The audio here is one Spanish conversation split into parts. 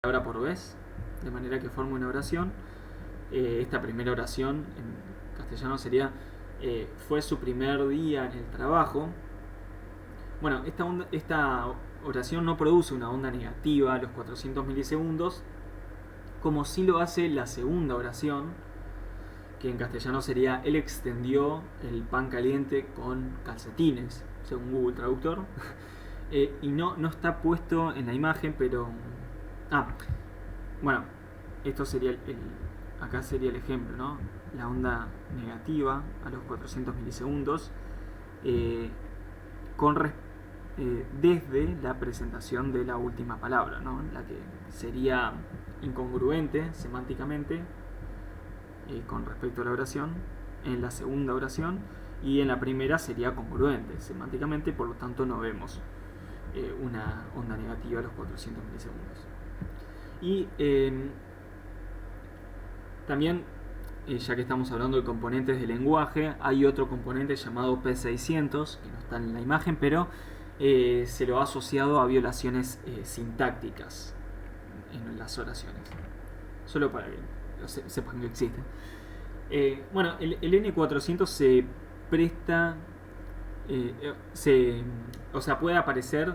palabra por vez, de manera que forme una oración. Esta primera oración en castellano sería fue su primer día en el trabajo. Bueno, esta oración no produce una onda negativa a los 400 milisegundos, como sí lo hace la segunda oración, que en castellano sería él extendió el pan caliente con calcetines, según Google Traductor. Y no está puesto en la imagen, pero... bueno, esto sería acá sería el ejemplo, ¿no? La onda negativa a los 400 milisegundos con desde la presentación de la última palabra, ¿no? La que sería incongruente semánticamente con respecto a la oración en la segunda oración, y en la primera sería congruente semánticamente, por lo tanto no vemos una onda negativa a los 400 milisegundos. Y también, ya que estamos hablando de componentes de lenguaje, hay otro componente llamado P600, que no está en la imagen, pero se lo ha asociado a violaciones sintácticas en las oraciones. Solo para que sepan que existe. Bueno, el N400 se presta, puede aparecer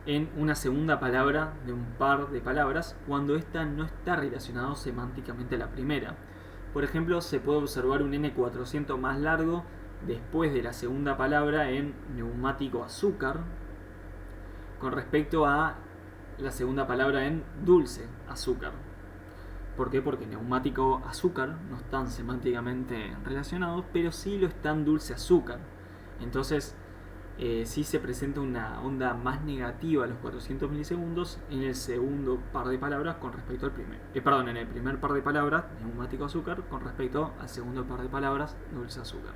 en una segunda palabra de un par de palabras cuando ésta no está relacionada semánticamente a la primera. Por ejemplo, se puede observar un N400 más largo después de la segunda palabra en neumático azúcar con respecto a la segunda palabra en dulce azúcar. ¿Por qué? Porque neumático azúcar no están semánticamente relacionados, pero sí lo están dulce azúcar. Entonces, sí se presenta una onda más negativa a los 400 milisegundos en el segundo par de palabras con respecto al primer. En el primer par de palabras, neumático azúcar, con respecto al segundo par de palabras, dulce azúcar.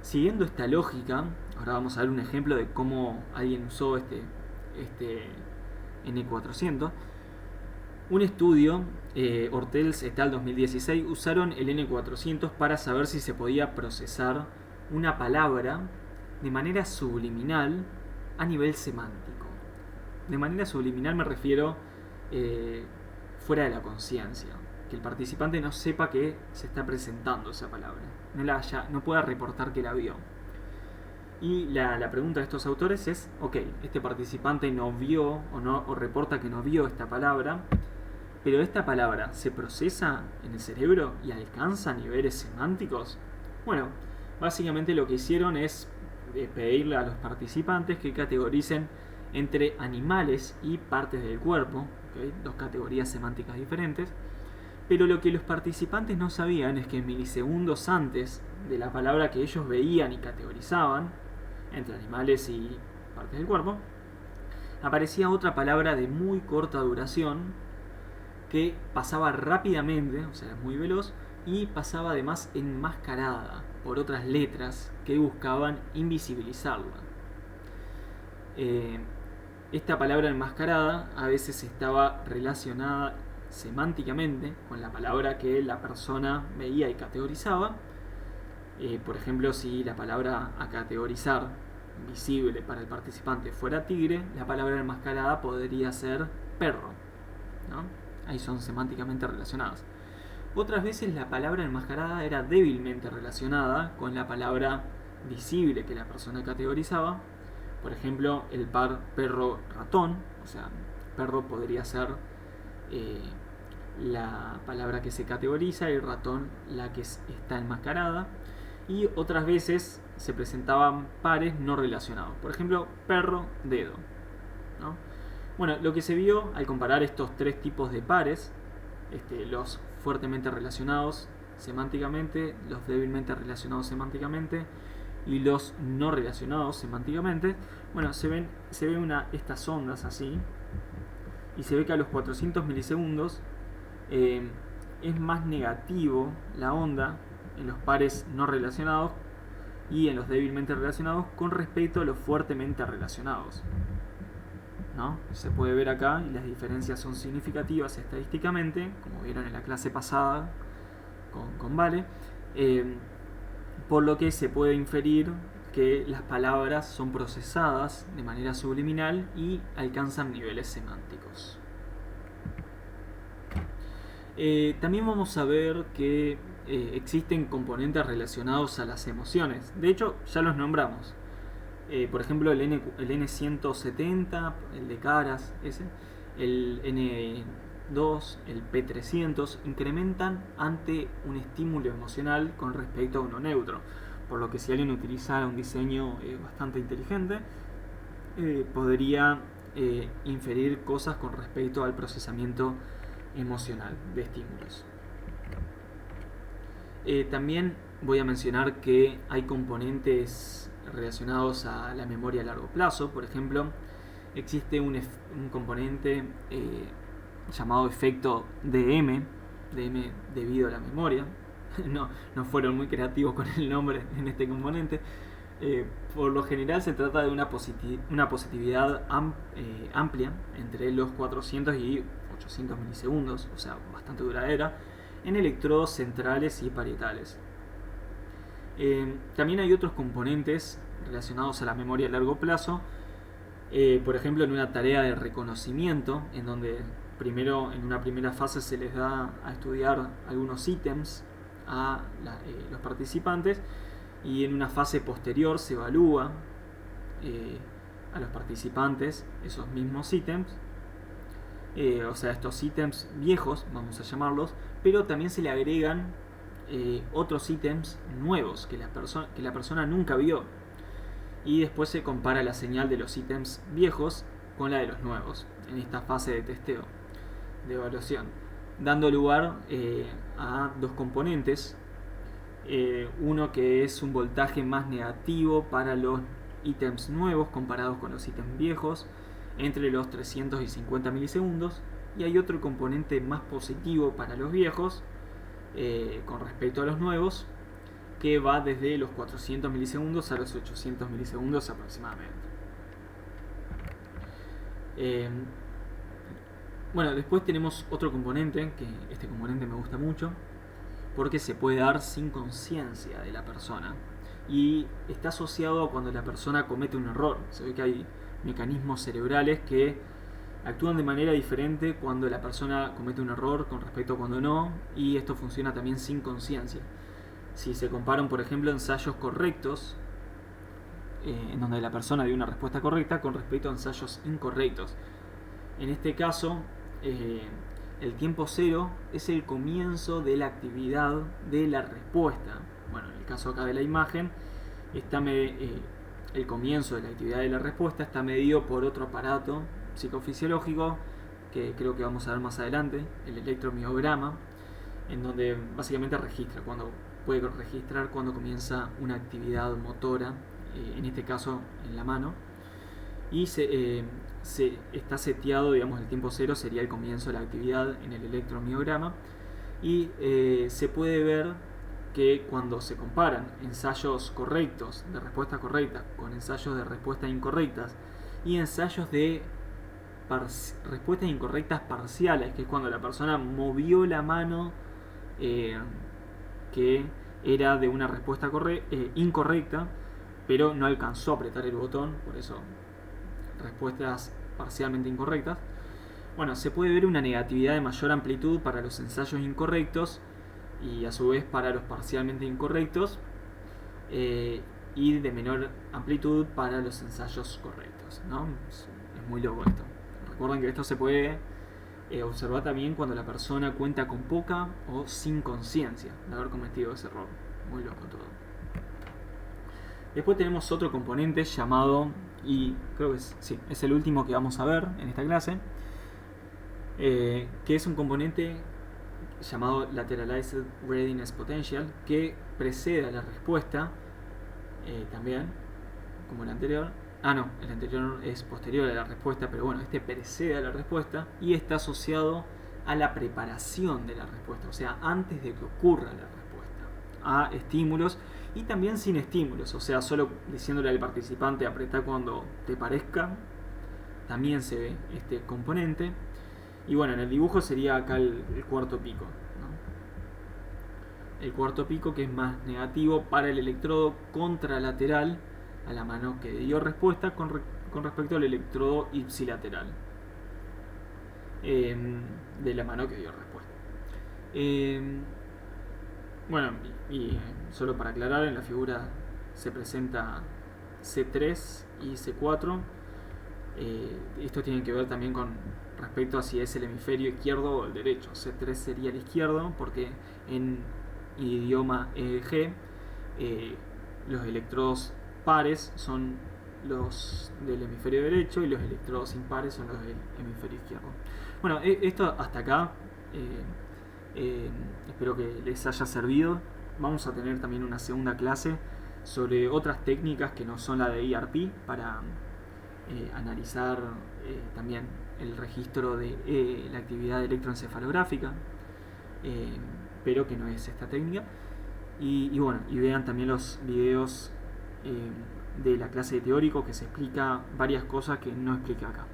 Siguiendo esta lógica, ahora vamos a ver un ejemplo de cómo alguien usó este N400. Un estudio, Hortels et al. 2016, usaron el N400 para saber si se podía procesar una palabra de manera subliminal a nivel semántico. De manera subliminal me refiero fuera de la conciencia, que el participante no sepa que se está presentando esa palabra, no pueda reportar que la vio. Y la pregunta de estos autores es, este participante no vio o reporta que no vio esta palabra, pero esta palabra se procesa en el cerebro y alcanza niveles semánticos. Bueno, básicamente lo que hicieron es pedirle a los participantes que categoricen entre animales y partes del cuerpo, dos categorías semánticas diferentes, pero lo que los participantes no sabían es que milisegundos antes de la palabra que ellos veían y categorizaban entre animales y partes del cuerpo, aparecía otra palabra de muy corta duración que pasaba rápidamente, o sea, era muy veloz, y pasaba además enmascarada por otras letras que buscaban invisibilizarla. Esta palabra enmascarada a veces estaba relacionada semánticamente con la palabra que la persona veía y categorizaba. Por ejemplo, si la palabra a categorizar visible para el participante fuera tigre, la palabra enmascarada podría ser perro, ¿no? Ahí son semánticamente relacionadas. Otras veces la palabra enmascarada era débilmente relacionada con la palabra visible que la persona categorizaba. Por ejemplo, el par perro-ratón, o sea, perro podría ser la palabra que se categoriza y ratón la que está enmascarada. Y otras veces se presentaban pares no relacionados. Por ejemplo, perro-dedo, ¿no? Bueno, lo que se vio al comparar estos tres tipos de pares, los fuertemente relacionados semánticamente, los débilmente relacionados semánticamente y los no relacionados semánticamente, bueno, se ven estas ondas así, y se ve que a los 400 milisegundos es más negativo la onda en los pares no relacionados y en los débilmente relacionados con respecto a los fuertemente relacionados, ¿no? Se puede ver acá, y las diferencias son significativas estadísticamente, como vieron en la clase pasada con Vale, por lo que se puede inferir que las palabras son procesadas de manera subliminal y alcanzan niveles semánticos. También vamos a ver que existen componentes relacionados a las emociones. De hecho, ya los nombramos. Por ejemplo, el N170, el de caras, ese, el N2, el P300, incrementan ante un estímulo emocional con respecto a uno neutro. Por lo que si alguien utilizara un diseño bastante inteligente, podría inferir cosas con respecto al procesamiento emocional de estímulos. También voy a mencionar que hay componentes relacionados a la memoria a largo plazo. Por ejemplo, existe un componente llamado efecto DM debido a la memoria. No fueron muy creativos con el nombre en este componente. Por lo general se trata de una positividad amplia entre los 400 y 800 milisegundos, o sea, bastante duradera, en electrodos centrales y parietales. También hay otros componentes relacionados a la memoria a largo plazo, por ejemplo en una tarea de reconocimiento, en donde primero en una primera fase se les da a estudiar algunos ítems a los participantes, y en una fase posterior se evalúa a los participantes esos mismos ítems, o sea, estos ítems viejos, vamos a llamarlos, pero también se le agregan otros ítems nuevos que la persona nunca vio, y después se compara la señal de los ítems viejos con la de los nuevos en esta fase de testeo, de evaluación, dando lugar a dos componentes. Uno que es un voltaje más negativo para los ítems nuevos comparados con los ítems viejos, entre los 300 y 50 milisegundos, y hay otro componente más positivo para los viejos con respecto a los nuevos, que va desde los 400 milisegundos a los 800 milisegundos aproximadamente. Bueno, después tenemos otro componente, que este componente me gusta mucho, porque se puede dar sin conciencia de la persona, y está asociado a cuando la persona comete un error. Se ve que hay mecanismos cerebrales que actúan de manera diferente cuando la persona comete un error con respecto a cuando no, y esto funciona también sin conciencia. Si se comparan, por ejemplo, ensayos correctos, en donde la persona dio una respuesta correcta, con respecto a ensayos incorrectos. En este caso, el tiempo cero es el comienzo de la actividad de la respuesta. Bueno, en el caso acá de la imagen, el comienzo de la actividad de la respuesta está medido por otro aparato psicofisiológico que creo que vamos a ver más adelante, el electromiograma, en donde básicamente puede registrar cuando comienza una actividad motora, en este caso en la mano, y está seteado, digamos, el tiempo cero sería el comienzo de la actividad en el electromiograma, y se puede ver que cuando se comparan ensayos correctos de respuesta correcta con ensayos de respuesta incorrectas y ensayos de respuestas incorrectas parciales, que es cuando la persona movió la mano que era de una respuesta incorrecta, pero no alcanzó a apretar el botón, por eso respuestas parcialmente incorrectas. Bueno, se puede ver una negatividad de mayor amplitud para los ensayos incorrectos y a su vez para los parcialmente incorrectos, y de menor amplitud para los ensayos correctos, ¿no? Es muy loco esto. Recuerden que esto se puede observar también cuando la persona cuenta con poca o sin conciencia de haber cometido ese error. Muy loco todo. Después tenemos otro componente llamado, y creo que es el último que vamos a ver en esta clase, que es un componente llamado Lateralized Readiness Potential, que precede a la respuesta, también, como el anterior. El anterior es posterior a la respuesta, pero bueno, este precede a la respuesta y está asociado a la preparación de la respuesta, o sea, antes de que ocurra la respuesta, a estímulos y también sin estímulos, o sea, solo diciéndole al participante apretá cuando te parezca, también se ve este componente. Y bueno, en el dibujo sería acá el cuarto pico, ¿no? El cuarto pico, que es más negativo para el electrodo contralateral a la mano que dio respuesta con respecto al electrodo ipsilateral de la mano que dio respuesta. Eh, bueno, y solo para aclarar, en la figura se presenta C3 y C4. Esto tiene que ver también con respecto a si es el hemisferio izquierdo o el derecho. C3 sería el izquierdo porque en idioma EEG los electrodos pares son los del hemisferio derecho y los electrodos impares son los del hemisferio izquierdo. Bueno, esto hasta acá. eh, Espero que les haya servido. Vamos a tener también una segunda clase sobre otras técnicas que no son la de ERP para analizar también el registro de la actividad electroencefalográfica, pero que no es esta técnica. Y bueno, y vean también los videos de la clase de teórico que se explica varias cosas que no explica acá.